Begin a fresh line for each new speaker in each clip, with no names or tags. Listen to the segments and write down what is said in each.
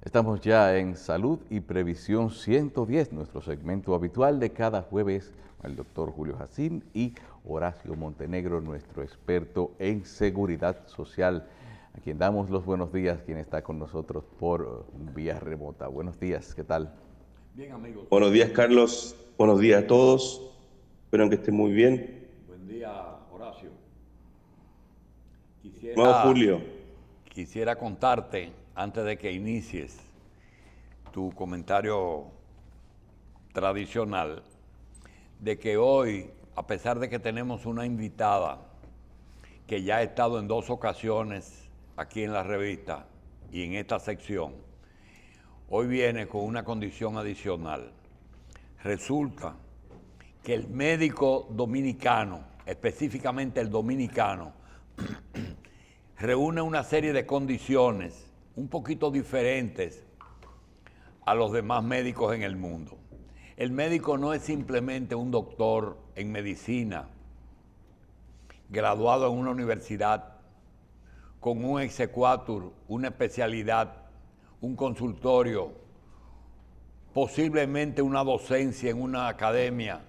Estamos ya en Salud y Previsión 110, nuestro segmento habitual de cada jueves, con el doctor Julio Jacín y Horacio Montenegro, nuestro experto en seguridad social, a quien damos los buenos días, quien está con nosotros por vía remota. Buenos días, ¿qué tal?
Bien, amigos.
Buenos días, Carlos. Buenos días a todos. Espero que estén muy bien.
Buen día, Horacio.
Julio.
Quisiera contarte, antes de que inicies tu comentario tradicional, de que hoy, a pesar de que tenemos una invitada que ya ha estado en 2 ocasiones aquí en la revista y en esta sección, hoy viene con una condición adicional. Resulta que el médico dominicano, específicamente el dominicano, reúne una serie de condiciones un poquito diferentes a los demás médicos en el mundo. El médico no es simplemente un doctor en medicina, graduado en una universidad, con un exequatur, una especialidad, un consultorio, posiblemente una docencia en una academia,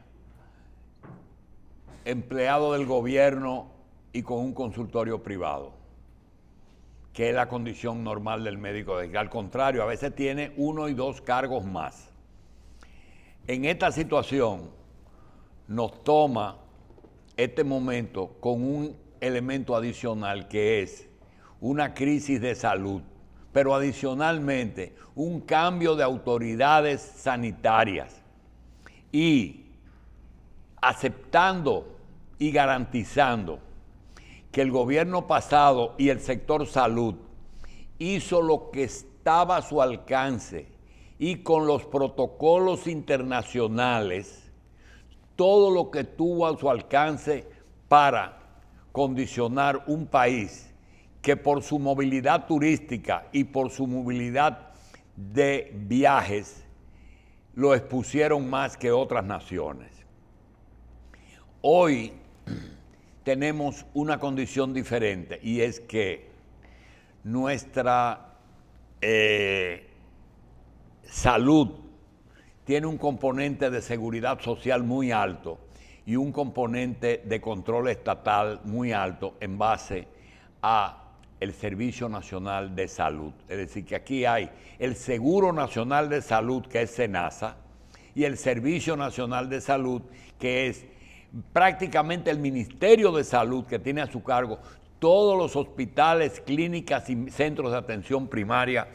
empleado del gobierno y con un consultorio privado, que es la condición normal del médico. Al contrario, a veces tiene 1 y 2 cargos más. En esta situación nos toma este momento con un elemento adicional, que es una crisis de salud, pero adicionalmente un cambio de autoridades sanitarias y aceptando y garantizando que el gobierno pasado y el sector salud hizo lo que estaba a su alcance y con los protocolos internacionales, todo lo que tuvo a su alcance para condicionar un país que por su movilidad turística y por su movilidad de viajes lo expusieron más que otras naciones. Hoy tenemos una condición diferente, y es que nuestra salud tiene un componente de seguridad social muy alto y un componente de control estatal muy alto en base a el Servicio Nacional de Salud. Es decir, que aquí hay el Seguro Nacional de Salud, que es SENASA, y el Servicio Nacional de Salud, que es prácticamente el Ministerio de Salud, que tiene a su cargo todos los hospitales, clínicas y centros de atención primaria,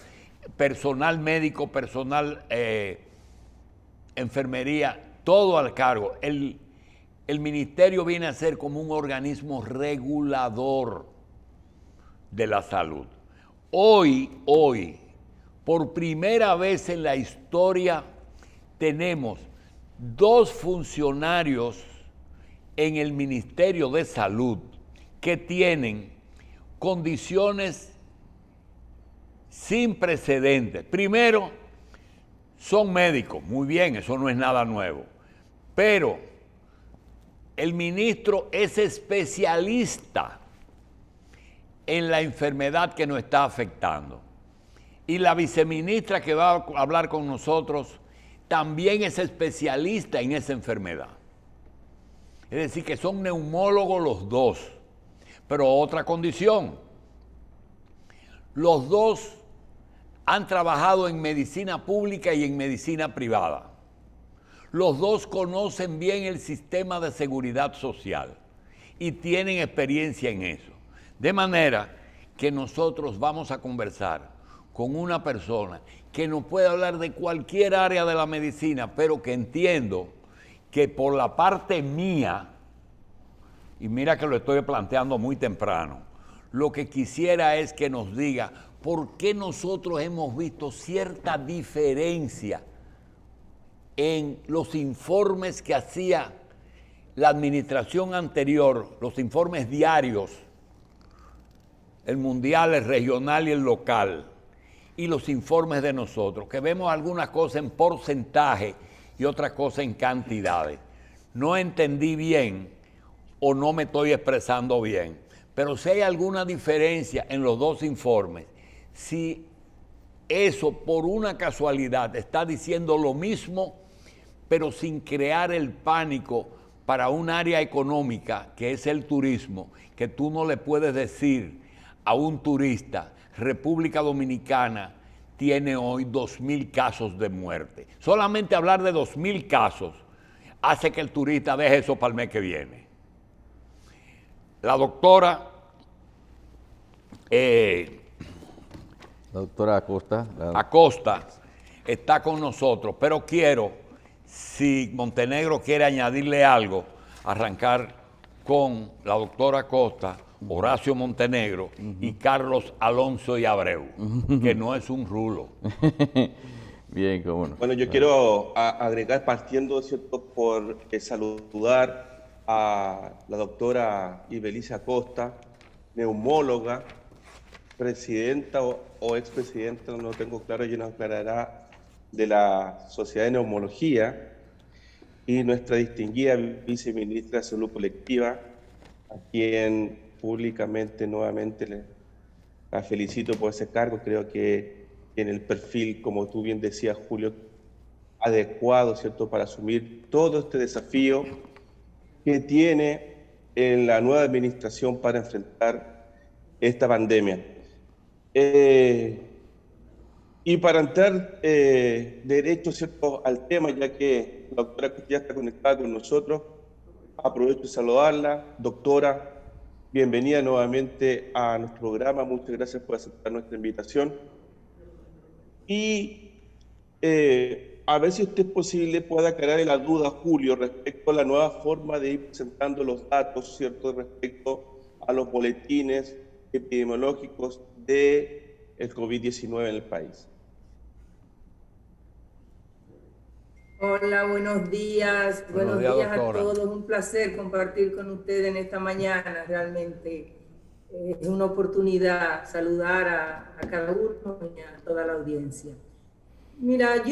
personal médico, personal enfermería, todo al cargo. El ministerio viene a ser como un organismo regulador de la salud. Hoy, por primera vez en la historia, tenemos 2 funcionarios en el Ministerio de Salud que tienen condiciones sin precedentes. Primero, son médicos, muy bien, eso no es nada nuevo, pero el ministro es especialista en la enfermedad que nos está afectando, y la viceministra que va a hablar con nosotros también es especialista en esa enfermedad. Es decir, que son neumólogos los 2. Pero otra condición, los 2 han trabajado en medicina pública y en medicina privada. Los 2 conocen bien el sistema de seguridad social y tienen experiencia en eso. De manera que nosotros vamos a conversar con una persona que nos puede hablar de cualquier área de la medicina, pero que entiendo que por la parte mía, y mira que lo estoy planteando muy temprano, lo que quisiera es que nos diga por qué nosotros hemos visto cierta diferencia en los informes que hacía la administración anterior, los informes diarios, el mundial, el regional y el local, y los informes de nosotros, que vemos algunas cosas en porcentaje y otras cosas en cantidades. No entendí bien o no me estoy expresando bien, pero si hay alguna diferencia en los 2 informes, si eso por una casualidad está diciendo lo mismo, pero sin crear el pánico para un área económica que es el turismo, que tú no le puedes decir a un turista, República Dominicana tiene hoy 2.000 casos de muerte. Solamente hablar de 2.000 casos hace que el turista deje eso para el mes que viene. La doctora
Acosta.
Acosta está con nosotros, pero quiero, si Montenegro quiere añadirle algo, arrancar con la doctora Acosta, Horacio Montenegro y Carlos Alonso y Abreu, que no es un rulo.
Bien, cómo no.
Bueno, yo quiero agregar, partiendo, ¿cierto?, por saludar a la doctora Ibelice Acosta, neumóloga, presidenta o expresidenta, no lo tengo claro, ella nos aclarará, de la Sociedad de Neumología, y nuestra distinguida viceministra de Salud Colectiva, a quien públicamente nuevamente la felicito por ese cargo. Creo que tiene el perfil, como tú bien decías, Julio, adecuado, ¿cierto?, para asumir todo este desafío que tiene en la nueva administración para enfrentar esta pandemia. Y para entrar derecho, ¿cierto?, al tema, ya que la doctora ya está conectada con nosotros, aprovecho de saludarla. Doctora, bienvenida nuevamente a nuestro programa. Muchas gracias por aceptar nuestra invitación. Y a ver si usted es posible puede aclarar la duda, Julio, respecto a la nueva forma de ir presentando los datos, ¿cierto?, respecto a los boletines epidemiológicos del COVID-19 en el país.
Hola, buenos días. Buenos días a todos. Un placer compartir con ustedes en esta mañana. Realmente es una oportunidad saludar a cada uno y a toda la audiencia. Mira,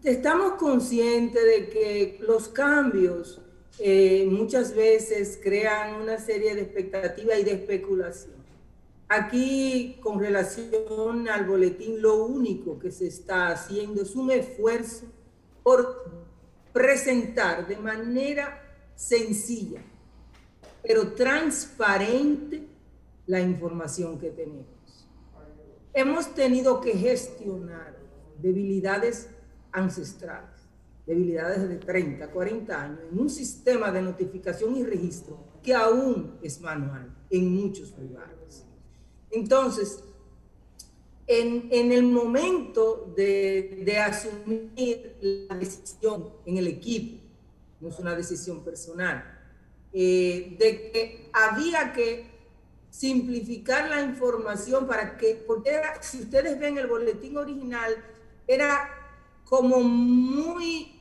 estamos conscientes de que los cambios muchas veces crean una serie de expectativas y de especulación. Aquí, con relación al boletín, lo único que se está haciendo es un esfuerzo por presentar de manera sencilla, pero transparente, la información que tenemos. Hemos tenido que gestionar debilidades ancestrales, debilidades de 30, 40 años, en un sistema de notificación y registro que aún es manual en muchos lugares. Entonces, en el momento de asumir la decisión en el equipo, no es una decisión personal, de que había que simplificar la información porque si ustedes ven el boletín original, era como muy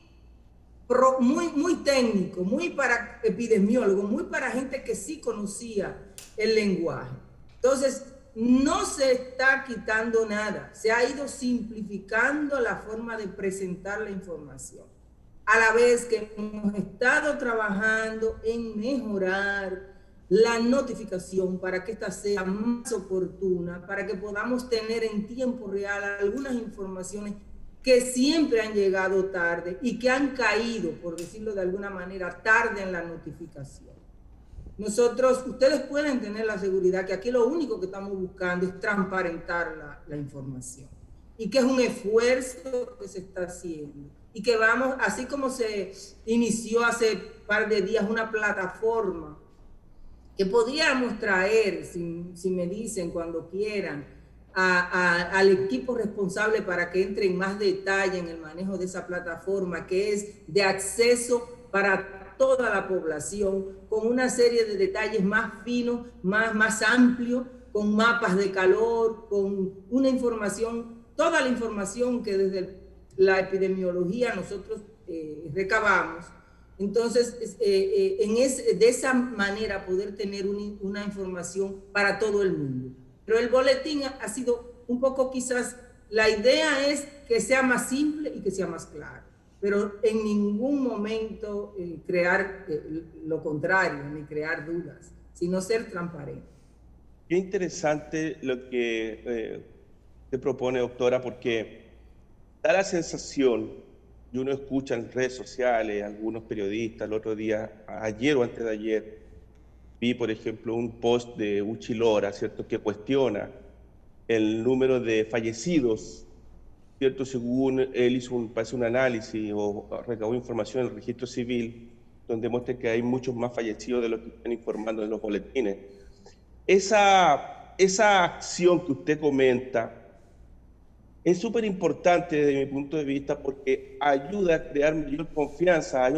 técnico, muy para epidemiólogos, muy para gente que sí conocía el lenguaje. Entonces, no se está quitando nada, se ha ido simplificando la forma de presentar la información, a la vez que hemos estado trabajando en mejorar la notificación para que esta sea más oportuna, para que podamos tener en tiempo real algunas informaciones que siempre han llegado tarde y que han caído, por decirlo de alguna manera, tarde en la notificación. Ustedes pueden tener la seguridad que aquí lo único que estamos buscando es transparentar la información y que es un esfuerzo que se está haciendo y que vamos, así como se inició hace un par de días una plataforma que podríamos traer, si me dicen cuando quieran, al equipo responsable para que entre en más detalle en el manejo de esa plataforma, que es de acceso para toda la población, con una serie de detalles más finos, más amplios, con mapas de calor, con una información, toda la información que desde la epidemiología nosotros recabamos. Entonces, de esa manera poder tener una información para todo el mundo. Pero el boletín ha sido un poco, quizás, la idea es que sea más simple y que sea más claro, pero en ningún momento crear lo contrario, ni crear dudas, sino ser transparente.
Qué interesante lo que usted propone, doctora, porque da la sensación, y uno escucha en redes sociales, algunos periodistas, el otro día, ayer o antes de ayer, vi, por ejemplo, un post de Uchi Lora, ¿cierto?, que cuestiona el número de fallecidos, ¿cierto?, según él hizo parece un análisis o recabó información en el registro civil, donde muestra que hay muchos más fallecidos de los que están informando en los boletines. Esa acción que usted comenta es súper importante desde mi punto de vista porque ayuda a crear mayor confianza.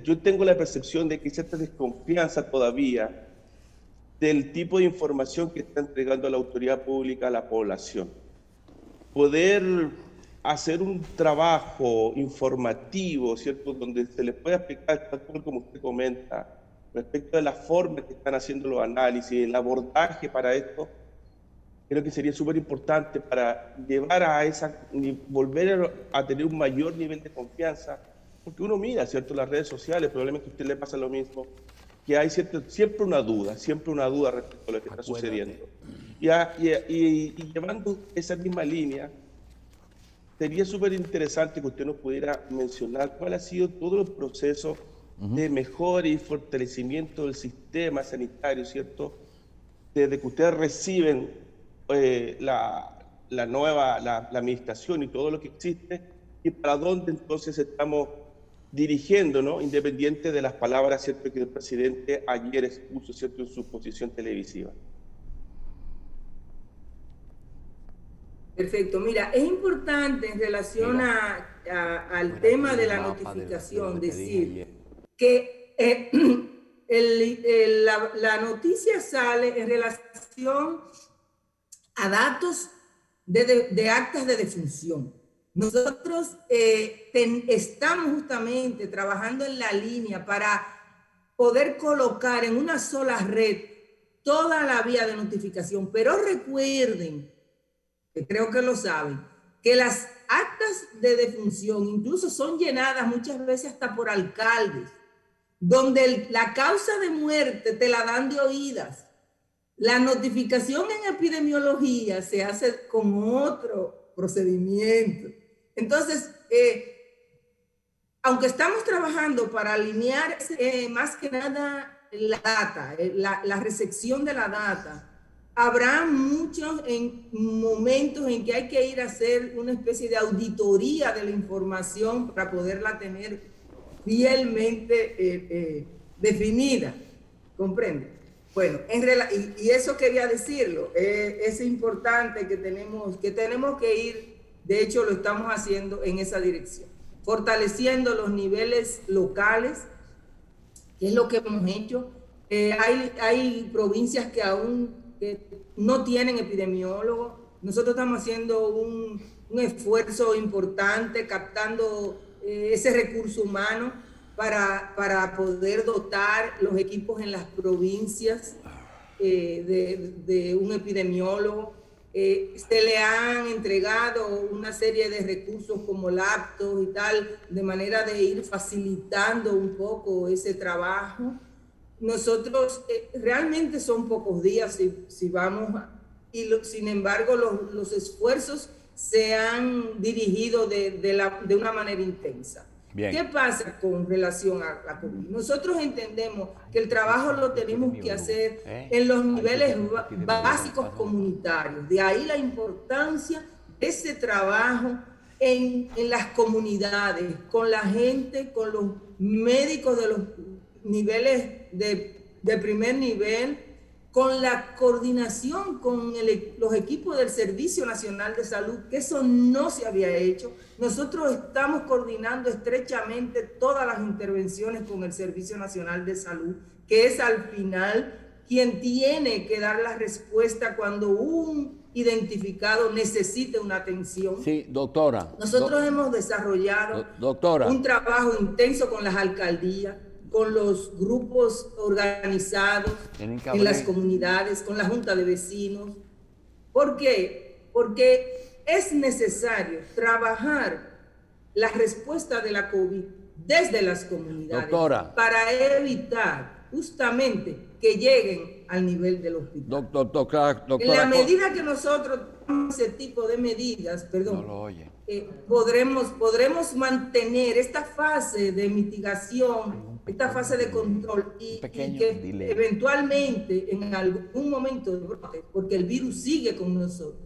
Yo tengo la percepción de que hay cierta desconfianza todavía del tipo de información que está entregando la autoridad pública a la población. Poder hacer un trabajo informativo, ¿cierto?, donde se les pueda explicar, tal como usted comenta, respecto de la forma que están haciendo los análisis, el abordaje para esto, creo que sería súper importante para llevar volver a tener un mayor nivel de confianza, porque uno mira, ¿cierto?, las redes sociales, probablemente a usted le pasa lo mismo, que hay siempre una duda respecto a lo que está sucediendo. Y llevando esa misma línea, sería súper interesante que usted nos pudiera mencionar cuál ha sido todo el proceso de mejora y fortalecimiento del sistema sanitario, ¿cierto?, desde que ustedes reciben la administración y todo lo que existe, y para dónde entonces estamos dirigiendo, ¿no?, independiente de las palabras, ¿cierto?, que el presidente ayer expuso, ¿cierto?, en su posición televisiva.
Perfecto. Mira, es importante en relación al tema de la notificación decir que la noticia sale en relación a datos de actas de defunción. Nosotros estamos justamente trabajando en la línea para poder colocar en una sola red toda la vía de notificación, pero recuerden, que creo que lo saben, que las actas de defunción incluso son llenadas muchas veces hasta por alcaldes, donde la causa de muerte te la dan de oídas. La notificación en epidemiología se hace con otro procedimiento. Entonces, aunque estamos trabajando para alinear más que nada la data, la recepción de la data, habrá muchos momentos en que hay que ir a hacer una especie de auditoría de la información para poderla tener fielmente definida. ¿Comprende? Bueno, y eso quería decirlo. Es importante que tenemos que ir, de hecho lo estamos haciendo en esa dirección, fortaleciendo los niveles locales, que es lo que hemos hecho. Hay provincias que aún no tienen epidemiólogos. Nosotros estamos haciendo un esfuerzo importante captando ese recurso humano para poder dotar los equipos en las provincias de un epidemiólogo. Se le han entregado una serie de recursos como laptops y tal, de manera de ir facilitando un poco ese trabajo. Nosotros realmente son pocos días si vamos, sin embargo los esfuerzos se han dirigido de una manera intensa. Bien. ¿Qué pasa con relación a la COVID? Nosotros entendemos que el trabajo lo tenemos que hacer en los niveles básicos comunitarios. De ahí la importancia de ese trabajo en las comunidades, con la gente, con los médicos de los niveles de primer nivel, con la coordinación con los equipos del Servicio Nacional de Salud, que eso no se había hecho. Nosotros estamos coordinando estrechamente todas las intervenciones con el Servicio Nacional de Salud, que es al final quien tiene que dar la respuesta cuando un identificado necesite una atención.
Sí, doctora.
Nosotros hemos desarrollado un trabajo intenso con las alcaldías, con los grupos organizados en las comunidades, con la Junta de Vecinos. ¿Por qué? Porque es necesario trabajar la respuesta de la COVID desde las comunidades, doctora, para evitar justamente que lleguen al nivel del hospital.
Doctora,
en la medida que nosotros tomamos ese tipo de medidas, perdón,
no lo oye.
podremos mantener esta fase de mitigación, esta fase de control y que eventualmente en algún momento de brote, porque el virus sigue con nosotros,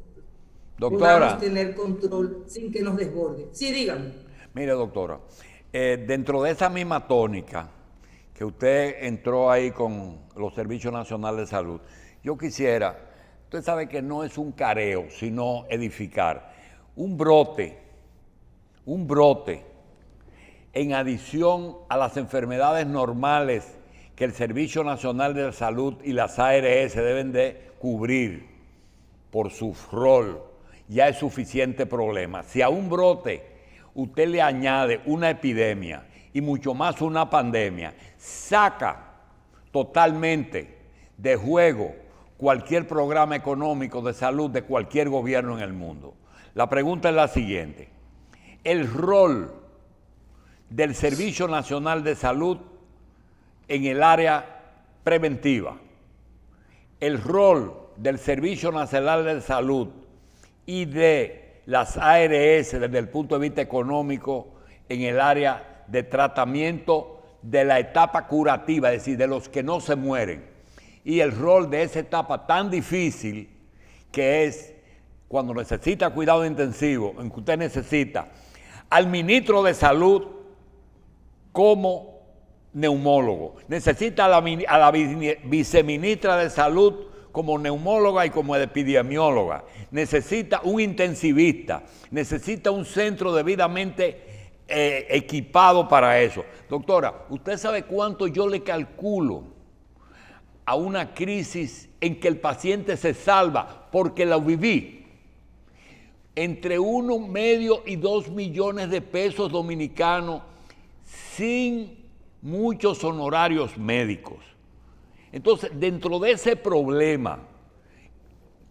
podamos tener control sin que nos desborde. Sí, dígame.
Mire, doctora, dentro de esa misma tónica que usted entró ahí con los Servicios Nacionales de Salud, yo quisiera, usted sabe que no es un careo, sino edificar, un brote en adición a las enfermedades normales que el Servicio Nacional de Salud y las ARS deben de cubrir por su rol, ya es suficiente problema. Si a un brote usted le añade una epidemia y mucho más una pandemia, saca totalmente de juego cualquier programa económico de salud de cualquier gobierno en el mundo. La pregunta es la siguiente: el rol del Servicio Nacional de Salud en el área preventiva, el rol del Servicio Nacional de Salud y de las ARS desde el punto de vista económico en el área de tratamiento de la etapa curativa, es decir, de los que no se mueren, y el rol de esa etapa tan difícil que es cuando necesita cuidado intensivo, en que usted necesita al ministro de Salud como neumólogo, necesita a la viceministra de Salud como neumóloga y como epidemióloga, necesita un intensivista, necesita un centro debidamente equipado para eso. Doctora, ¿usted sabe cuánto yo le calculo a una crisis en que el paciente se salva porque la viví? Entre 1,5 y 2 millones de pesos dominicanos sin muchos honorarios médicos. Entonces, dentro de ese problema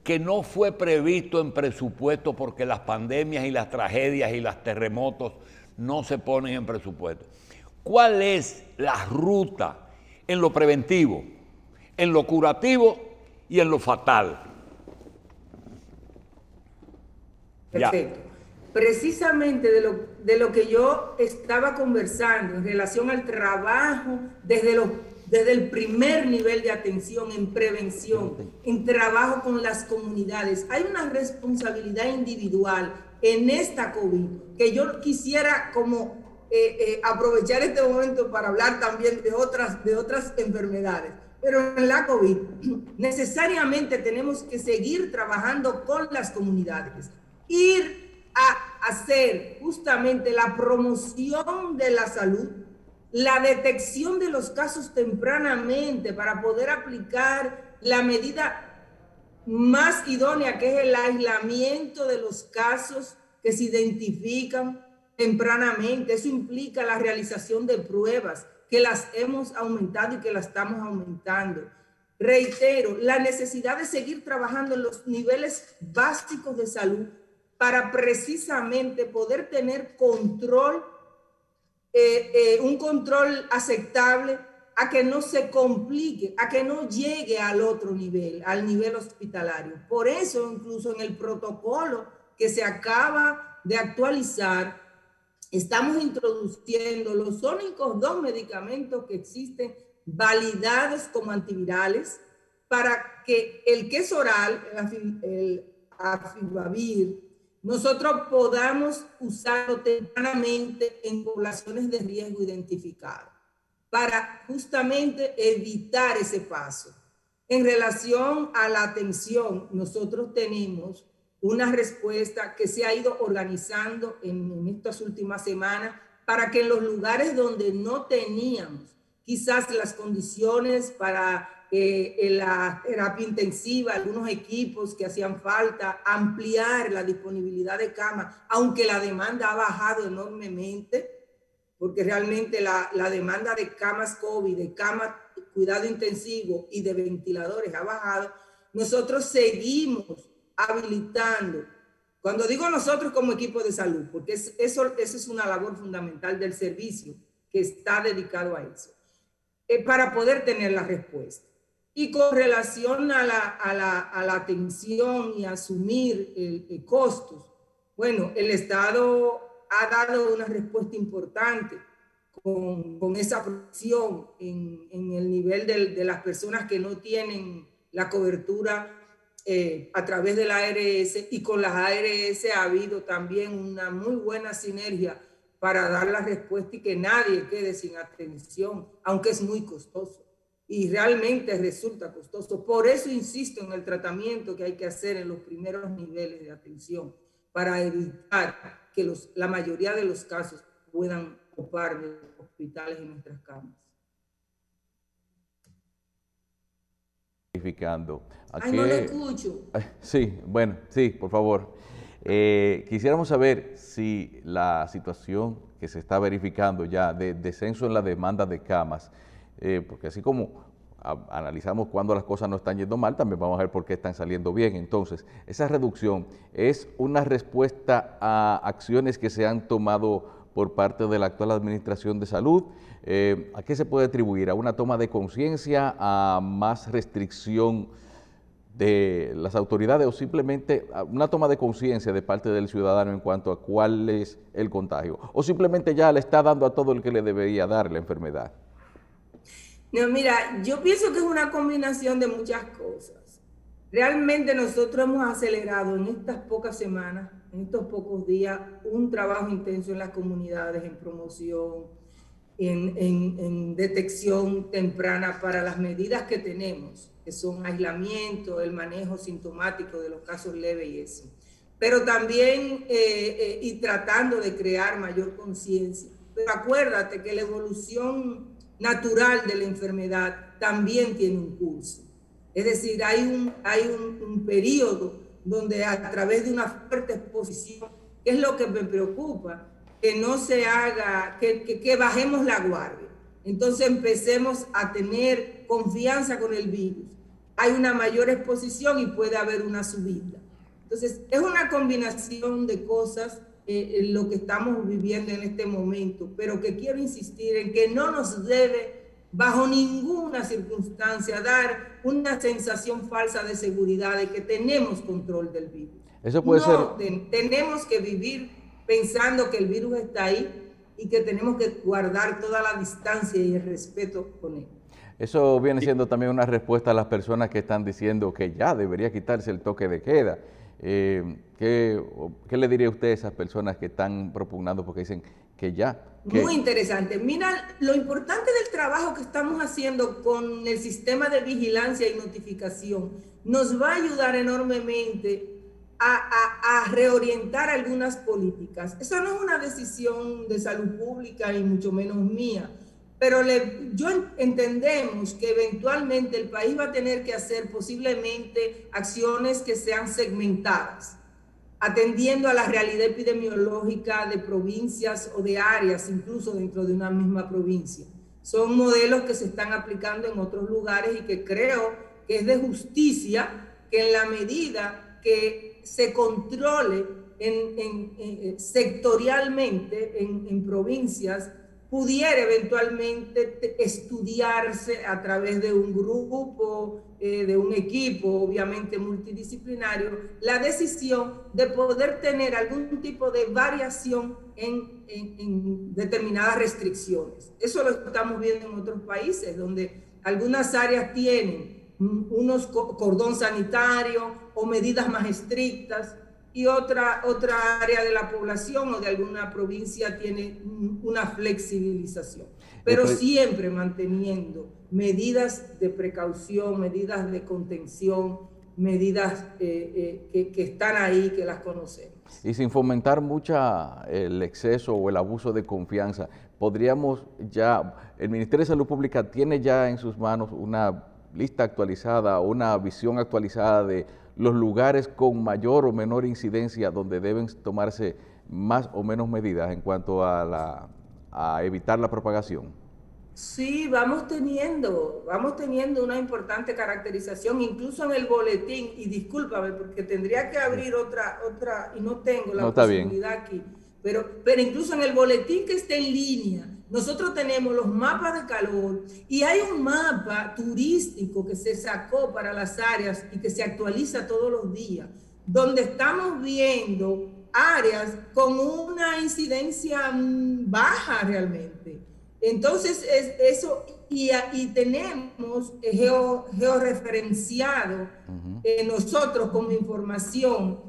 que no fue previsto en presupuesto porque las pandemias y las tragedias y los terremotos no se ponen en presupuesto, ¿cuál es la ruta en lo preventivo, en lo curativo y en lo fatal?
Perfecto. Precisamente de lo que yo estaba conversando en relación al trabajo desde el primer nivel de atención en prevención, en trabajo con las comunidades. Hay una responsabilidad individual en esta COVID que yo quisiera como aprovechar este momento para hablar también de otras enfermedades. Pero en la COVID necesariamente tenemos que seguir trabajando con las comunidades, ir a hacer justamente la promoción de la salud, la detección de los casos tempranamente para poder aplicar la medida más idónea, que es el aislamiento de los casos que se identifican tempranamente. Eso implica la realización de pruebas, que las hemos aumentado y que las estamos aumentando. Reitero, la necesidad de seguir trabajando en los niveles básicos de salud para precisamente poder tener control, un control aceptable, a que no se complique, a que no llegue al otro nivel, al nivel hospitalario. Por eso, incluso en el protocolo que se acaba de actualizar, estamos introduciendo los únicos 2 medicamentos que existen validados como antivirales para que el que es oral, el Afibavir, nosotros podamos usarlo tempranamente en poblaciones de riesgo identificadas para justamente evitar ese paso. En relación a la atención, nosotros tenemos una respuesta que se ha ido organizando en estas últimas semanas para que en los lugares donde no teníamos quizás las condiciones para la terapia intensiva, algunos equipos que hacían falta, ampliar la disponibilidad de camas, aunque la demanda ha bajado enormemente, porque realmente la demanda de camas COVID, de camas cuidado intensivo y de ventiladores ha bajado. Nosotros seguimos habilitando, cuando digo nosotros como equipo de salud, porque eso es una labor fundamental del servicio que está dedicado a eso. para poder tener la respuesta. Y con relación a la atención y asumir costos, bueno, el Estado ha dado una respuesta importante con esa presión en el nivel de las personas que no tienen la cobertura a través de la ARS, y con las ARS ha habido también una muy buena sinergia para dar la respuesta y que nadie quede sin atención, aunque es muy costoso. Y realmente resulta costoso. Por eso insisto en el tratamiento que hay que hacer en los primeros niveles de atención para evitar que la mayoría de los casos puedan ocupar de hospitales en nuestras camas.
Ay,
no lo escucho.
Sí, bueno, sí, por favor. Quisiéramos saber si la situación que se está verificando ya de descenso en la demanda de camas, porque así como analizamos cuando las cosas no están yendo mal, también vamos a ver por qué están saliendo bien. Entonces, esa reducción es una respuesta a acciones que se han tomado por parte de la actual Administración de Salud. ¿A qué se puede atribuir? ¿A una toma de conciencia, a más restricción de las autoridades o simplemente a una toma de conciencia de parte del ciudadano en cuanto a cuál es el contagio? ¿O simplemente ya le está dando a todo el que le debería dar la enfermedad?
No, mira, yo pienso que es una combinación de muchas cosas. Realmente nosotros hemos acelerado en estas pocas semanas, en estos pocos días, un trabajo intenso en las comunidades, en promoción, en detección temprana para las medidas que tenemos, que son aislamiento, el manejo sintomático de los casos leves y eso. Pero también y tratando de crear mayor conciencia. Pero acuérdate que la evolución natural de la enfermedad también tiene un curso. Es decir, hay un periodo donde a través de una fuerte exposición, que es lo que me preocupa, que no se haga, que bajemos la guardia. Entonces empecemos a tener confianza con el virus. Hay una mayor exposición y puede haber una subida. Entonces es una combinación de cosas en lo que estamos viviendo en este momento, pero que quiero insistir en que no nos debe bajo ninguna circunstancia dar una sensación falsa de seguridad de que tenemos control del virus.
Eso puede ser.
Tenemos que vivir pensando que el virus está ahí y que tenemos que guardar toda la distancia y el respeto con él.
Eso viene siendo también una respuesta a las personas que están diciendo que ya debería quitarse el toque de queda. ¿Qué le diría usted a esas personas que están propugnando porque dicen que ya?
Muy interesante. Mira, lo importante del trabajo que estamos haciendo con el sistema de vigilancia y notificación nos va a ayudar enormemente a reorientar algunas políticas. Esa no es una decisión de salud pública y mucho menos mía, pero entendemos que eventualmente el país va a tener que hacer posiblemente acciones que sean segmentadas, atendiendo a la realidad epidemiológica de provincias o de áreas, incluso dentro de una misma provincia. Son modelos que se están aplicando en otros lugares y que creo que es de justicia que en la medida que se controle sectorialmente en provincias, pudiera eventualmente estudiarse a través de un grupo, de un equipo, obviamente multidisciplinario, la decisión de poder tener algún tipo de variación en determinadas restricciones. Eso lo estamos viendo en otros países, donde algunas áreas tienen unos cordón sanitario o medidas más estrictas, y otra área de la población o de alguna provincia tiene una flexibilización, pero siempre manteniendo medidas de precaución, medidas de contención, medidas que están ahí, que las conocemos.
Y sin fomentar mucha el exceso o el abuso de confianza, podríamos ya, el Ministerio de Salud Pública tiene ya en sus manos una lista actualizada, una visión actualizada de los lugares con mayor o menor incidencia donde deben tomarse más o menos medidas en cuanto a evitar la propagación.
Sí, vamos teniendo una importante caracterización, incluso en el boletín, y discúlpame porque tendría que abrir otra y no tengo la posibilidad aquí, pero incluso en el boletín que está en línea Nosotros tenemos los mapas de calor y hay un mapa turístico que se sacó para las áreas y que se actualiza todos los días, donde estamos viendo áreas con una incidencia baja realmente. Entonces, eso, y tenemos georreferenciado nosotros como información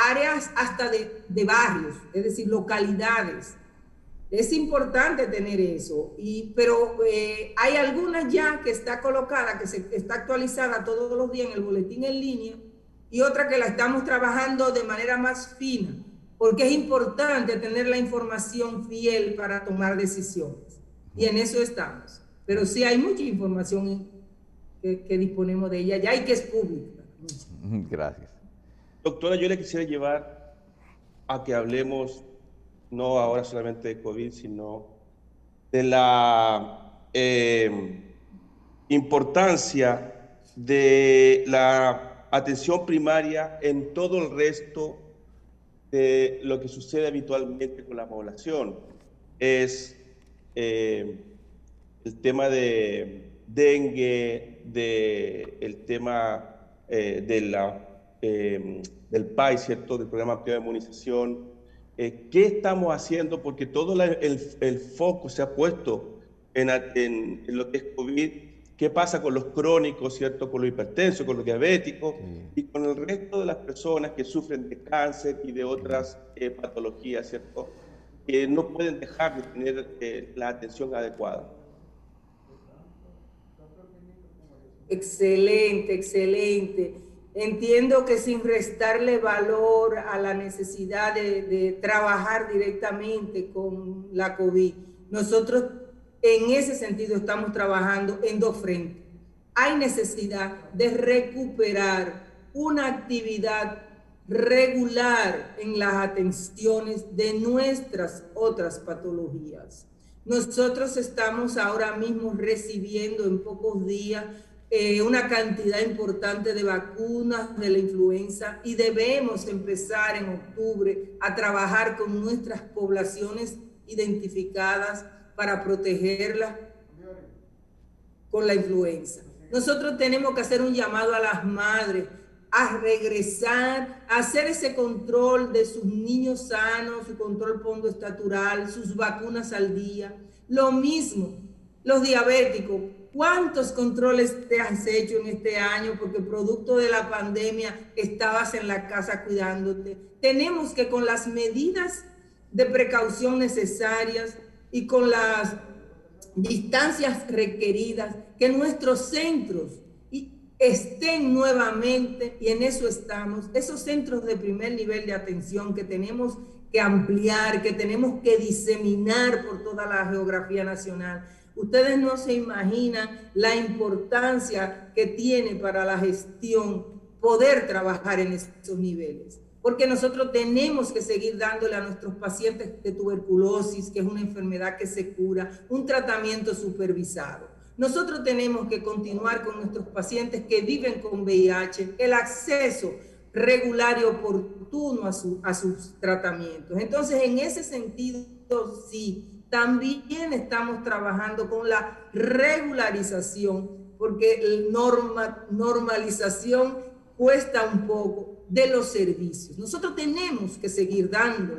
áreas hasta de barrios, es decir, localidades. Es importante tener eso, pero hay algunas ya que está colocada, que está actualizada todos los días en el boletín en línea, y otra que la estamos trabajando de manera más fina, porque es importante tener la información fiel para tomar decisiones. Y en eso estamos. Pero sí hay mucha información que disponemos de ella ya y que es pública.
Gracias.
Doctora, yo le quisiera llevar a que hablemos no ahora solamente de COVID, sino de la importancia de la atención primaria en todo el resto de lo que sucede habitualmente con la población. Es el tema de dengue, el tema del PAI, ¿cierto?, del Programa Activo de Inmunización. ¿Qué estamos haciendo? Porque todo el foco se ha puesto en lo que es COVID. ¿Qué pasa con los crónicos, ¿cierto?, con los hipertensos, con los diabéticos y con el resto de las personas que sufren de cáncer y de otras patologías, ¿cierto?, que no pueden dejar de tener la atención adecuada?
Excelente, excelente. Entiendo que sin restarle valor a la necesidad de trabajar directamente con la COVID, nosotros en ese sentido estamos trabajando en dos frentes. Hay necesidad de recuperar una actividad regular en las atenciones de nuestras otras patologías. Nosotros estamos ahora mismo recibiendo en pocos días una cantidad importante de vacunas de la influenza y debemos empezar en octubre a trabajar con nuestras poblaciones identificadas para protegerlas con la influenza. Nosotros tenemos que hacer un llamado a las madres a regresar, a hacer ese control de sus niños sanos, su control pondoestatural, sus vacunas al día. Lo mismo, los diabéticos. ¿Cuántos controles te has hecho en este año? Porque producto de la pandemia estabas en la casa cuidándote. Tenemos que, con las medidas de precaución necesarias y con las distancias requeridas, que nuestros centros estén nuevamente, y en eso estamos, esos centros de primer nivel de atención que tenemos que ampliar, que tenemos que diseminar por toda la geografía nacional. Ustedes no se imaginan la importancia que tiene para la gestión poder trabajar en esos niveles, porque nosotros tenemos que seguir dándole a nuestros pacientes de tuberculosis, que es una enfermedad que se cura, un tratamiento supervisado. Nosotros tenemos que continuar con nuestros pacientes que viven con VIH, el acceso regular y oportuno a sus tratamientos. Entonces, en ese sentido, sí, también estamos trabajando con la regularización, porque normalización cuesta un poco, de los servicios. Nosotros tenemos que seguir dando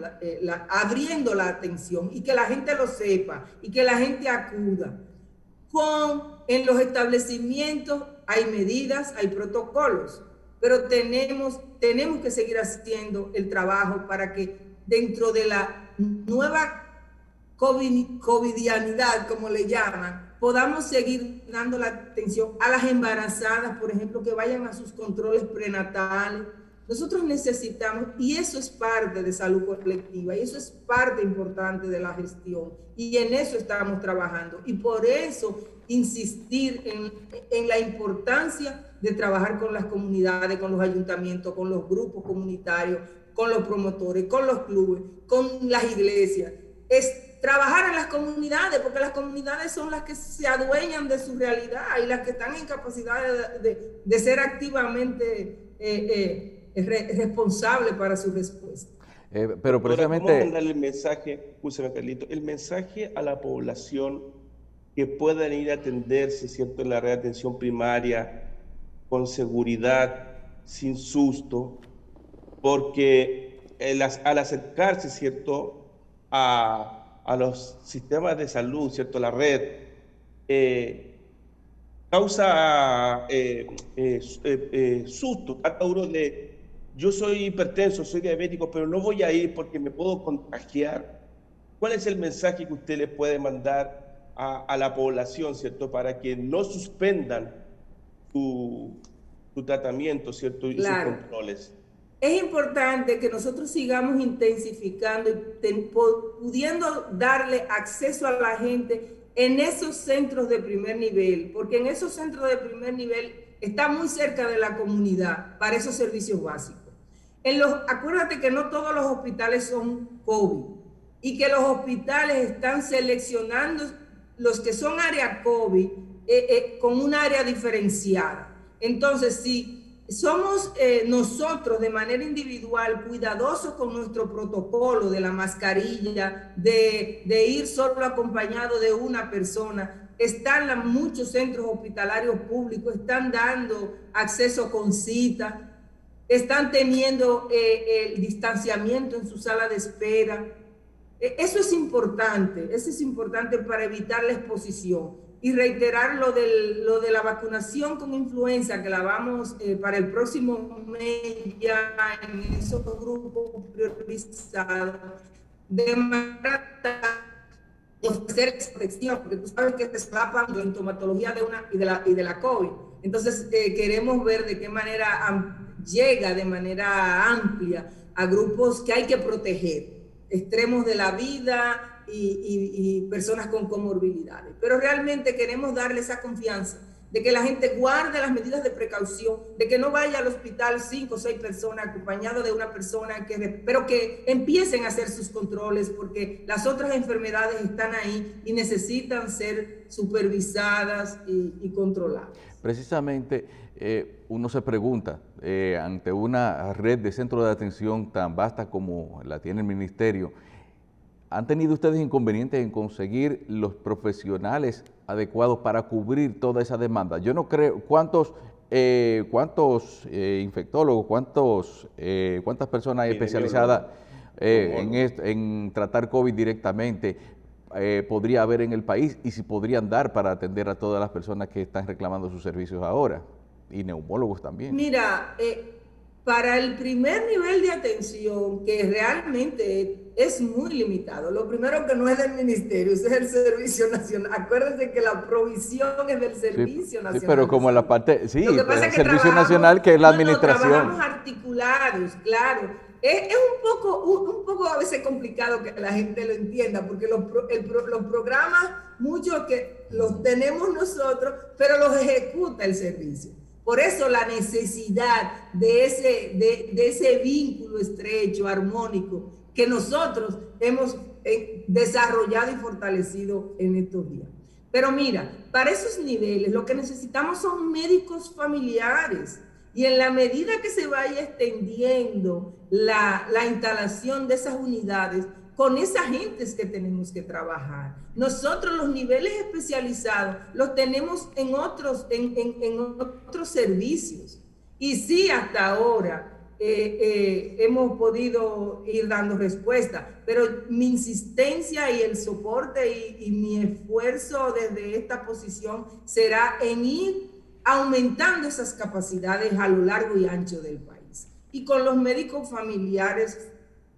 abriendo la atención y que la gente lo sepa y que la gente acuda. En los establecimientos hay medidas, hay protocolos, pero tenemos que seguir haciendo el trabajo para que dentro de la nueva covidianidad, como le llaman, podamos seguir dando la atención a las embarazadas, por ejemplo, que vayan a sus controles prenatales. Nosotros necesitamos, y eso es parte de salud colectiva, y eso es parte importante de la gestión, y en eso estamos trabajando. Y por eso insistir en la importancia de trabajar con las comunidades, con los ayuntamientos, con los grupos comunitarios, con los promotores, con los clubes, con las iglesias. Es trabajar en las comunidades, porque las comunidades son las que se adueñan de su realidad y las que están en capacidad de ser activamente responsables para su respuesta.
Pero
Doctora,
precisamente...
¿cómo mandarle el mensaje, escúchame Carlito, el mensaje a la población que puedan ir a atenderse, ¿cierto?, en la red de atención primaria, con seguridad, sin susto, porque al acercarse, ¿cierto?, a los sistemas de salud, ¿cierto?, la red, causa susto. Cada uno de, yo soy hipertenso, soy diabético, pero no voy a ir porque me puedo contagiar. ¿Cuál es el mensaje que usted le puede mandar a la población, ¿cierto?, para que no suspendan su tratamiento, ¿cierto?, y sus controles?
Es importante que nosotros sigamos intensificando y pudiendo darle acceso a la gente en esos centros de primer nivel, porque en esos centros de primer nivel está muy cerca de la comunidad para esos servicios básicos. Acuérdate que no todos los hospitales son COVID y que los hospitales están seleccionando los que son área COVID con un área diferenciada. Entonces, si somos nosotros de manera individual cuidadosos con nuestro protocolo de la mascarilla, de ir solo acompañado de una persona, están muchos centros hospitalarios públicos, están dando acceso con cita, están teniendo el distanciamiento en su sala de espera. Eso es importante para evitar la exposición. Y reiterar lo de la vacunación con influenza, que la vamos para el próximo mes ya en esos grupos priorizados, de manera de ofrecer protección, porque tú sabes que se escapan la sintomatología y de la COVID. Entonces, queremos ver de qué manera llega de manera amplia a grupos que hay que proteger, extremos de la vida, y personas con comorbilidades. Pero realmente queremos darle esa confianza de que la gente guarde las medidas de precaución, de que no vaya al hospital 5 o 6 personas acompañado de una persona, pero que empiecen a hacer sus controles, porque las otras enfermedades están ahí y necesitan ser supervisadas y controladas.
Precisamente uno se pregunta, ante una red de centros de atención tan vasta como la tiene el ministerio, ¿han tenido ustedes inconvenientes en conseguir los profesionales adecuados para cubrir toda esa demanda? Yo no creo, ¿cuántos infectólogos, cuántas personas hay especializadas en tratar COVID directamente podría haber en el país, y si podrían dar para atender a todas las personas que están reclamando sus servicios ahora? Y neumólogos también.
Mira, para el primer nivel de atención, que realmente es muy limitado, lo primero que no es del ministerio, es el Servicio Nacional. Acuérdense que la provisión es del Servicio Nacional.
Sí, pero como en la parte, sí,
lo que pasa
el Servicio Nacional, que es la administración.
Trabajamos articulados, claro. Es un poco a veces complicado que la gente lo entienda, porque los programas, muchos que los tenemos nosotros, pero los ejecuta el servicio. Por eso la necesidad de ese vínculo estrecho, armónico, que nosotros hemos desarrollado y fortalecido en estos días. Pero mira, para esos niveles lo que necesitamos son médicos familiares. Y en la medida que se vaya extendiendo la instalación de esas unidades, con esas gentes que tenemos que trabajar. Nosotros los niveles especializados los tenemos en otros servicios. Y sí, hasta ahora hemos podido ir dando respuesta, pero mi insistencia y el soporte y mi esfuerzo desde esta posición será en ir aumentando esas capacidades a lo largo y ancho del país. Y con los médicos familiares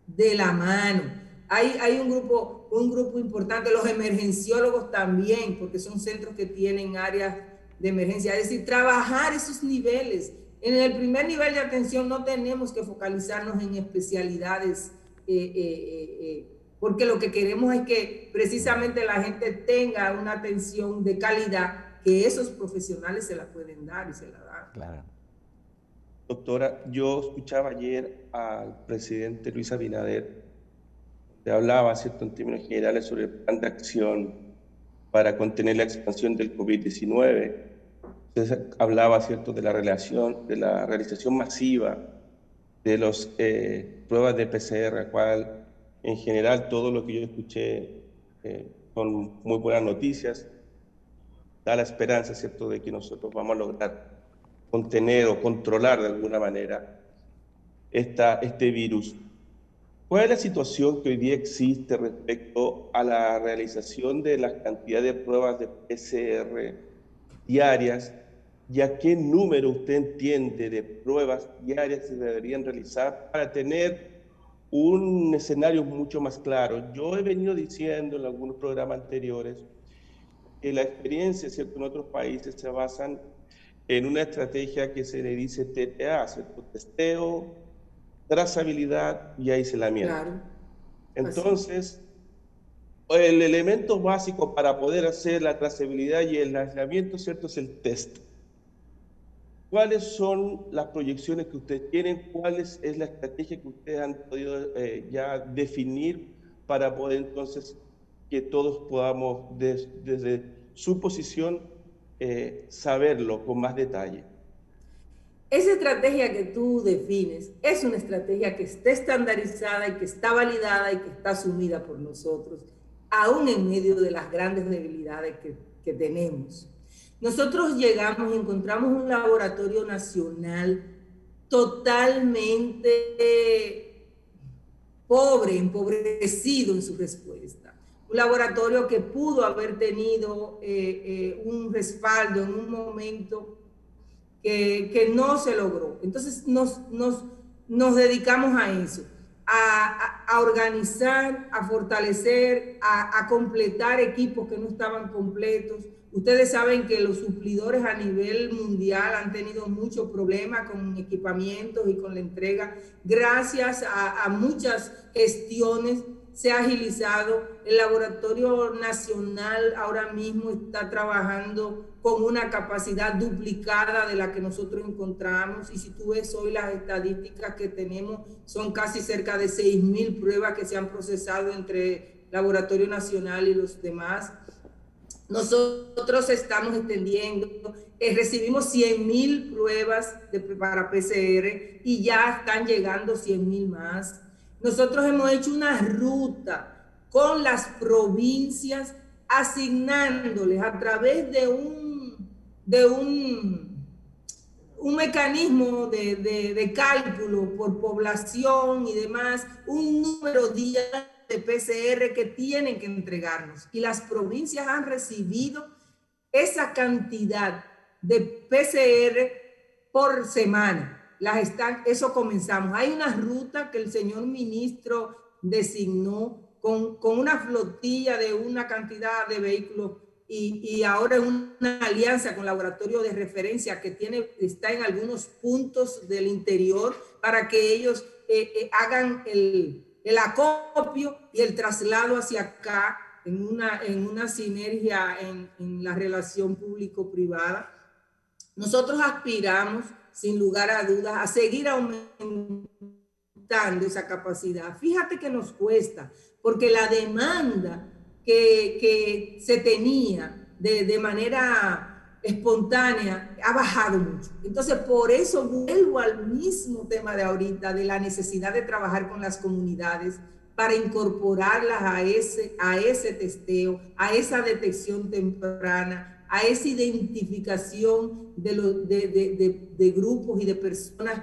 de la mano. Hay un grupo importante, los emergenciólogos también, porque son centros que tienen áreas de emergencia. Es decir, trabajar esos niveles. En el primer nivel de atención no tenemos que focalizarnos en especialidades, porque lo que queremos es que precisamente la gente tenga una atención de calidad, que esos profesionales se la pueden dar y se la dan.
Claro.
Doctora, yo escuchaba ayer al presidente Luis Abinader, que hablaba, ¿cierto?, en términos generales sobre el plan de acción para contener la expansión del COVID-19. Entonces hablaba, ¿cierto?, de la realización masiva de las pruebas de PCR, cual en general todo lo que yo escuché son muy buenas noticias, da la esperanza, ¿cierto?, de que nosotros vamos a lograr contener o controlar de alguna manera este virus. ¿Cuál es la situación que hoy día existe respecto a la realización de la cantidad de pruebas de PCR diarias y a qué número usted entiende de pruebas diarias se deberían realizar para tener un escenario mucho más claro? Yo he venido diciendo en algunos programas anteriores que la experiencia, ¿cierto?, en otros países se basan en una estrategia que se le dice TTA, ¿cierto? Testeo, trazabilidad y aislamiento.
Claro.
Entonces, el elemento básico para poder hacer la trazabilidad y el aislamiento, ¿cierto?, es el test. ¿Cuáles son las proyecciones que ustedes tienen? ¿Cuál es la estrategia que ustedes han podido ya definir para poder entonces que todos podamos desde su posición saberlo con más detalle?
Esa estrategia que tú defines es una estrategia que está estandarizada y que está validada y que está asumida por nosotros, aún en medio de las grandes debilidades que tenemos. Nosotros llegamos y encontramos un laboratorio nacional totalmente pobre, empobrecido en su respuesta. Un laboratorio que pudo haber tenido un respaldo en un momento que no se logró. Entonces nos dedicamos a eso, a organizar, a fortalecer, a completar equipos que no estaban completos. Ustedes saben que los suplidores a nivel mundial han tenido muchos problemas con equipamientos y con la entrega. Gracias a muchas gestiones se ha agilizado. El Laboratorio Nacional ahora mismo está trabajando con una capacidad duplicada de la que nosotros encontramos, y si tú ves hoy las estadísticas que tenemos, son casi cerca de 6.000 pruebas que se han procesado entre Laboratorio Nacional y los demás. Nosotros estamos extendiendo, recibimos 100.000 pruebas para PCR y ya están llegando 100.000 más. Nosotros hemos hecho una ruta con las provincias, asignándoles a través de un mecanismo de cálculo por población y demás, un número diario de PCR que tienen que entregarnos, y las provincias han recibido esa cantidad de PCR por semana. Eso comenzamos. Hay una ruta que el señor ministro designó con una flotilla de una cantidad de vehículos y ahora una alianza con laboratorio de referencia que está en algunos puntos del interior para que ellos hagan el acopio y el traslado hacia acá en una sinergia en la relación público-privada. Nosotros aspiramos, sin lugar a dudas, a seguir aumentando esa capacidad. Fíjate que nos cuesta, porque la demanda que se tenía de manera espontánea ha bajado mucho. Entonces, por eso vuelvo al mismo tema de ahorita, de la necesidad de trabajar con las comunidades para incorporarlas a ese testeo, a esa detección temprana, a esa identificación de grupos y de personas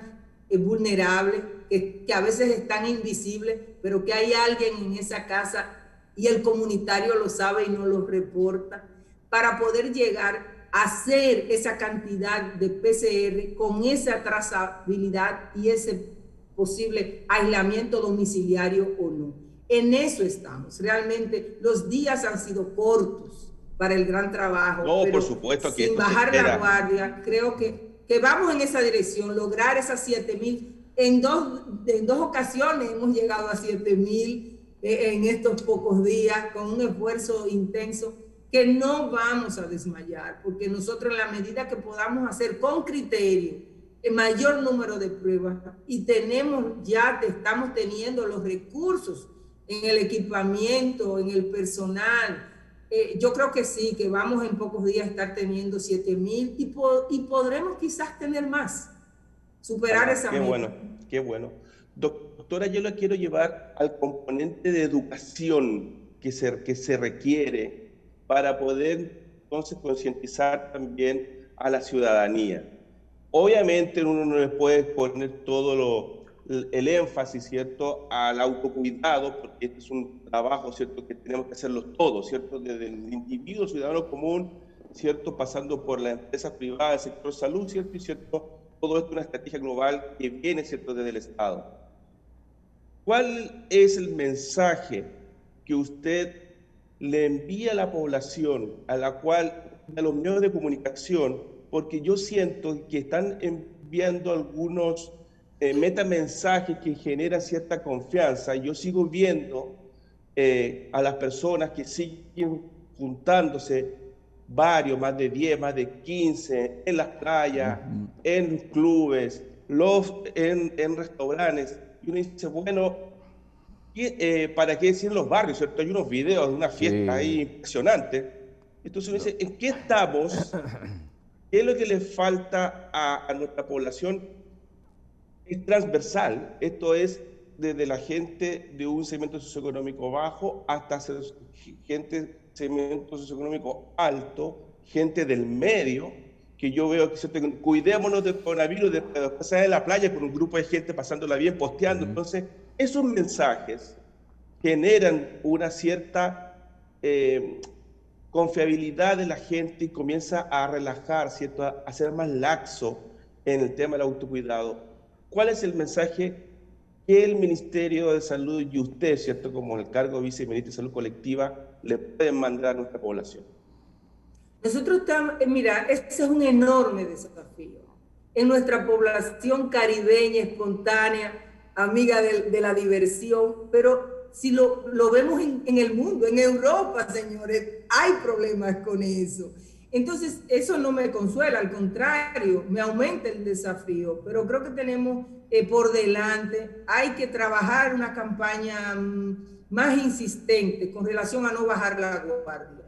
vulnerables que a veces están invisibles, pero que hay alguien en esa casa y el comunitario lo sabe y no lo reporta, para poder llegar a hacer esa cantidad de PCR con esa trazabilidad y ese posible aislamiento domiciliario o no. En eso estamos. Realmente los días han sido cortos para el gran trabajo.
No,
pero
por supuesto que
sin bajar la guardia, creo que vamos en esa dirección, lograr esas 7.000. En dos ocasiones hemos llegado a 7.000 en estos pocos días, con un esfuerzo intenso que no vamos a desmayar, porque nosotros en la medida que podamos hacer con criterio el mayor número de pruebas y estamos teniendo los recursos en el equipamiento, en el personal, yo creo que sí, que vamos en pocos días a estar teniendo 7.000 y podremos quizás tener más, superar esa meta.
qué bueno. Doctora, yo la quiero llevar al componente de educación que se requiere para poder entonces concientizar también a la ciudadanía. Obviamente uno no le puede poner todo el énfasis, ¿cierto?, al autocuidado, porque este es un trabajo, ¿cierto?, que tenemos que hacerlo todos, ¿cierto?, desde el individuo, ciudadano común, ¿cierto?, pasando por las empresas privadas, el sector salud, ¿cierto?, y ¿cierto?, todo esto es una estrategia global que viene, ¿cierto?, desde el Estado. ¿Cuál es el mensaje que usted le envía a la población, a los medios de comunicación, porque yo siento que están enviando algunos metamensajes que generan cierta confianza? Yo sigo viendo a las personas que siguen juntándose varios, más de 10, más de 15, en las playas, en clubes, en restaurantes, y uno dice, bueno, ¿para qué decir los barrios, cierto? Hay unos videos de una fiesta ahí impresionante. Entonces uno dice, ¿en qué estamos? ¿Qué es lo que le falta a nuestra población? Es transversal, esto es desde la gente de un segmento socioeconómico bajo hasta gente de segmento socioeconómico alto, gente del medio, que yo veo que cuidémonos del coronavirus, después sale de la playa con un grupo de gente pasándola bien, posteando. Entonces, esos mensajes generan una cierta confiabilidad de la gente y comienza a relajar, ¿cierto?, a ser más laxo en el tema del autocuidado. ¿Cuál es el mensaje que el Ministerio de Salud y usted, ¿cierto?, como el cargo de viceministro de Salud Colectiva, le pueden mandar a nuestra población?
Nosotros estamos, mira, ese es un enorme desafío. En nuestra población caribeña, espontánea, amiga de la diversión, pero si lo vemos en el mundo, en Europa, señores, hay problemas con eso. Entonces, eso no me consuela, al contrario, me aumenta el desafío, pero creo que tenemos por delante, hay que trabajar una campaña más insistente con relación a no bajar la guardia.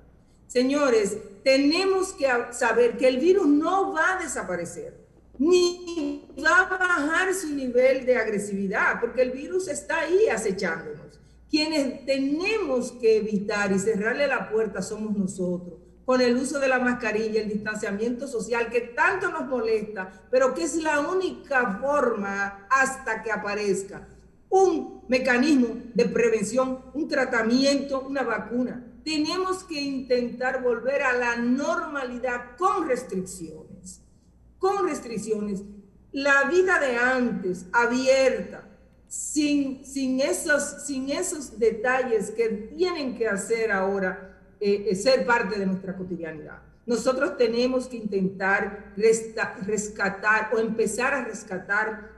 Señores, tenemos que saber que el virus no va a desaparecer, ni va a bajar su nivel de agresividad, porque el virus está ahí acechándonos. Quienes tenemos que evitar y cerrarle la puerta somos nosotros, con el uso de la mascarilla, el distanciamiento social que tanto nos molesta, pero que es la única forma hasta que aparezca un mecanismo de prevención, un tratamiento, una vacuna. Tenemos que intentar volver a la normalidad con restricciones. Con restricciones. La vida de antes, abierta, sin esos detalles que tienen que hacer ahora, ser parte de nuestra cotidianidad. Nosotros tenemos que intentar rescatar o empezar a rescatar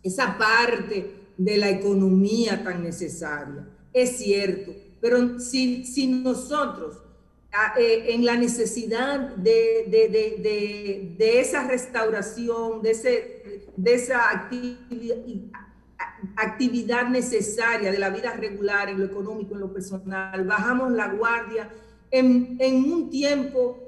esa parte de la economía tan necesaria. Es cierto, pero si nosotros en la necesidad de esa restauración, de esa actividad necesaria de la vida regular, en lo económico, en lo personal, bajamos la guardia, en un tiempo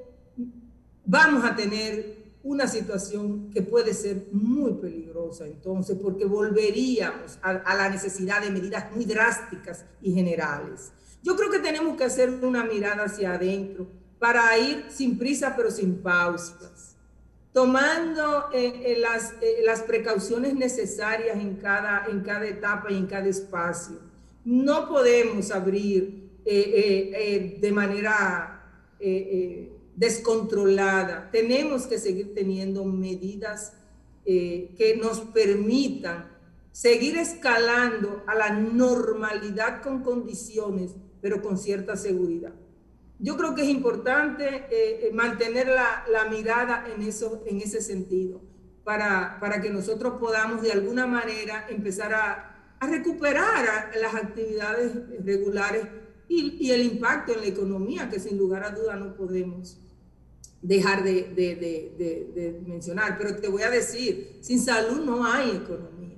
vamos a tener una situación que puede ser muy peligrosa entonces, porque volveríamos a la necesidad de medidas muy drásticas y generales. Yo creo que tenemos que hacer una mirada hacia adentro para ir sin prisa pero sin pausas, tomando las precauciones necesarias en cada etapa y en cada espacio. No podemos abrir de manera descontrolada. Tenemos que seguir teniendo medidas que nos permitan seguir escalando a la normalidad con condiciones, pero con cierta seguridad. Yo creo que es importante mantener la mirada en ese sentido, para que nosotros podamos de alguna manera empezar a recuperar las actividades regulares y el impacto en la economía, que sin lugar a duda no podemos dejar de mencionar. Pero te voy a decir, sin salud no hay economía.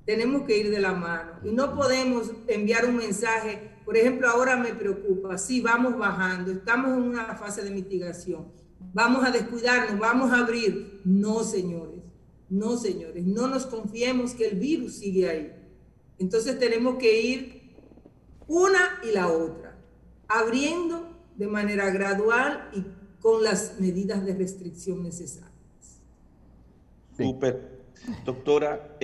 Tenemos que ir de la mano y no podemos enviar un mensaje. Por ejemplo, ahora me preocupa, sí, vamos bajando, estamos en una fase de mitigación, vamos a descuidarnos, vamos a abrir. No, señores, No, señores, no nos confiemos que el virus sigue ahí. Entonces tenemos que ir una y la otra, abriendo de manera gradual y con las medidas de restricción necesarias.
Súper. Doctora,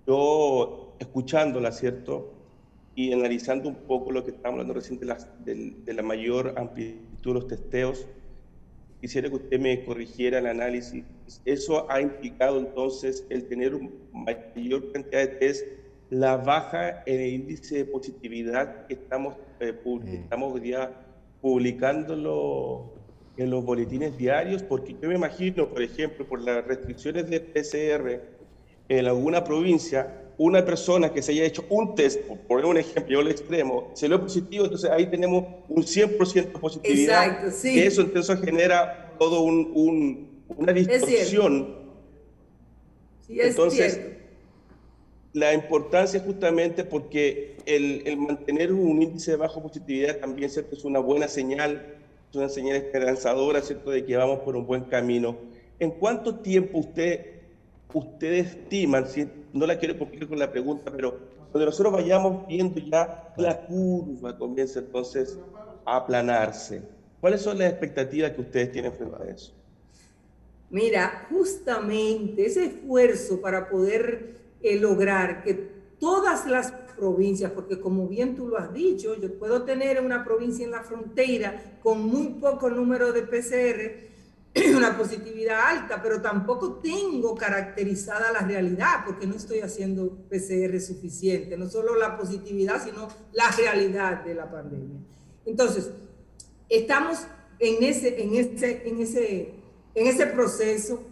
yo escuchándola, ¿cierto? Y analizando un poco lo que estamos hablando recién de la mayor amplitud de los testeos, quisiera que usted me corrigiera el análisis. ¿Eso ha implicado entonces el tener una mayor cantidad de test, la baja en el índice de positividad que estamos hoy día publicándolo en los boletines diarios? Porque yo me imagino, por ejemplo, por las restricciones de PCR en alguna provincia, una persona que se haya hecho un test, por poner un ejemplo, yo lo extremo, se lo positivo, entonces ahí tenemos un 100% de positividad.
Exacto, sí.
Que eso entonces genera todo una distorsión.
Sí, es
entonces,
cierto.
la importancia justamente porque el mantener un índice de baja positividad también, ¿cierto?, es una buena señal, es una señal esperanzadora, ¿cierto?, de que vamos por un buen camino. ¿En cuánto tiempo ustedes estiman, si no la quiero complicar con la pregunta, pero cuando nosotros vayamos viendo ya la curva comienza entonces a aplanarse, ¿cuáles son las expectativas que ustedes tienen frente a eso?
Mira, justamente ese esfuerzo para poder lograr que todas las provincias, porque como bien tú lo has dicho, yo puedo tener una provincia en la frontera con muy poco número de PCR, una positividad alta, pero tampoco tengo caracterizada la realidad porque no estoy haciendo PCR suficiente, no solo la positividad, sino la realidad de la pandemia. Entonces, estamos en ese proceso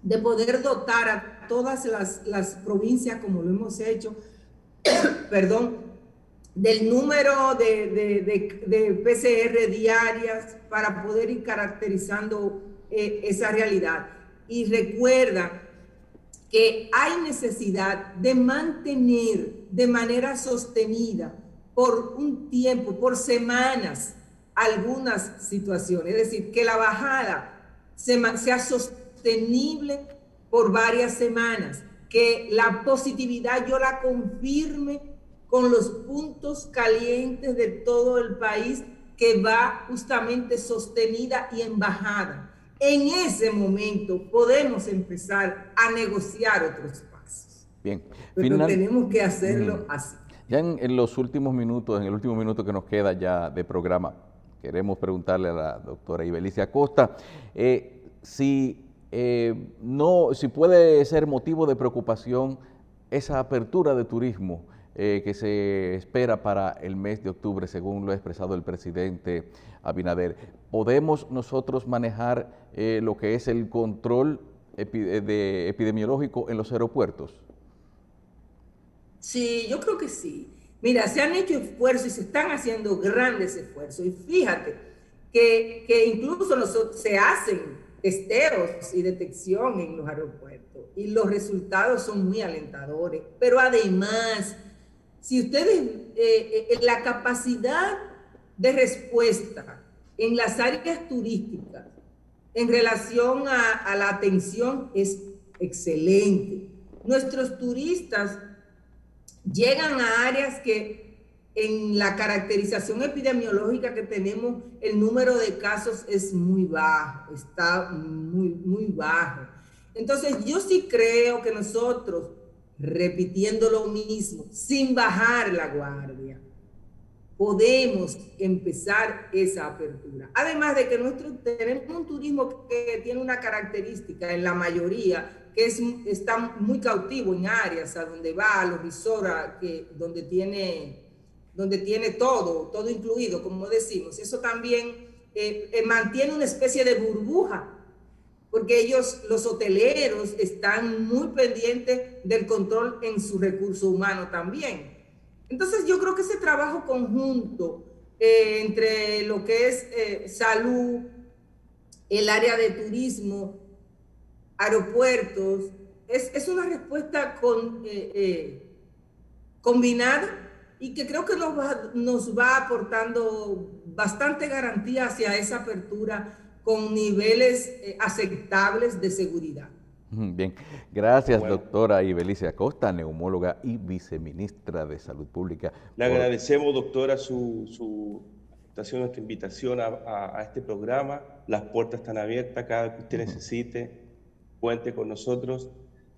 de poder dotar a todas las provincias, como lo hemos hecho, perdón, del número de PCR diarias para poder ir caracterizando esa realidad. Y recuerda que hay necesidad de mantener de manera sostenida por un tiempo, por semanas, algunas situaciones. Es decir, que la bajada sea sostenible por varias semanas, que la positividad yo la confirme con los puntos calientes de todo el país, que va justamente sostenida y en bajada. En ese momento podemos empezar a negociar otros pasos.
Bien.
Pero tenemos que hacerlo así.
Ya en los últimos minutos, en el último minuto que nos queda ya de programa, queremos preguntarle a la doctora Ibelicia Acosta si puede ser motivo de preocupación esa apertura de turismo que se espera para el mes de octubre, según lo ha expresado el presidente Abinader. ¿Podemos nosotros manejar lo que es el control epidemiológico en los aeropuertos?
Sí, yo creo que sí. Mira, se han hecho esfuerzos y se están haciendo grandes esfuerzos. Y fíjate que incluso se hacen testeos y detección en los aeropuertos y los resultados son muy alentadores. Pero además, si ustedes, la capacidad de respuesta en las áreas turísticas en relación a la atención es excelente. Nuestros turistas llegan a áreas que en la caracterización epidemiológica que tenemos, el número de casos es muy bajo, está muy bajo. Entonces, yo sí creo que nosotros, repitiendo lo mismo, sin bajar la guardia, podemos empezar esa apertura. Además de que tenemos un turismo que tiene una característica en la mayoría, que está muy cautivo en áreas a donde va, a los resorts, donde tiene todo incluido, como decimos. Eso también mantiene una especie de burbuja, porque los hoteleros, están muy pendientes del control en su recurso humano también. Entonces yo creo que ese trabajo conjunto entre lo que es salud, el área de turismo, aeropuertos, es una respuesta combinada y que creo que nos va aportando bastante garantía hacia esa apertura con niveles aceptables de seguridad.
Bien, gracias doctora Ibelice Acosta, neumóloga y viceministra de Salud Pública.
Le agradecemos, doctora, su aceptación, nuestra invitación a este programa. Las puertas están abiertas, cada vez que usted necesite, cuente con nosotros.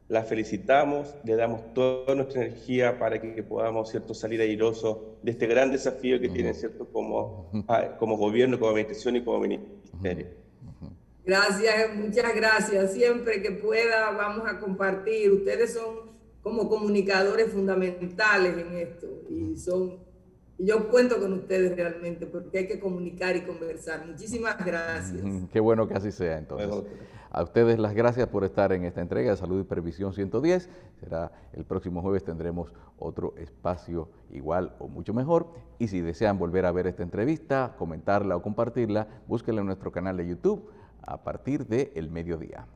La felicitamos, le damos toda nuestra energía para que podamos, ¿cierto?, salir airosos de este gran desafío que tiene, ¿cierto?, como gobierno, como administración y como ministerio.
Gracias, muchas gracias. Siempre que pueda vamos a compartir. Ustedes son como comunicadores fundamentales en esto y yo cuento con ustedes realmente porque hay que comunicar y conversar. Muchísimas gracias.
Qué bueno que así sea entonces. Bueno, a ustedes las gracias por estar en esta entrega de Salud y Previsión 110. Será el próximo jueves, tendremos otro espacio igual o mucho mejor. Y si desean volver a ver esta entrevista, comentarla o compartirla, búsquenla en nuestro canal de YouTube a partir del mediodía.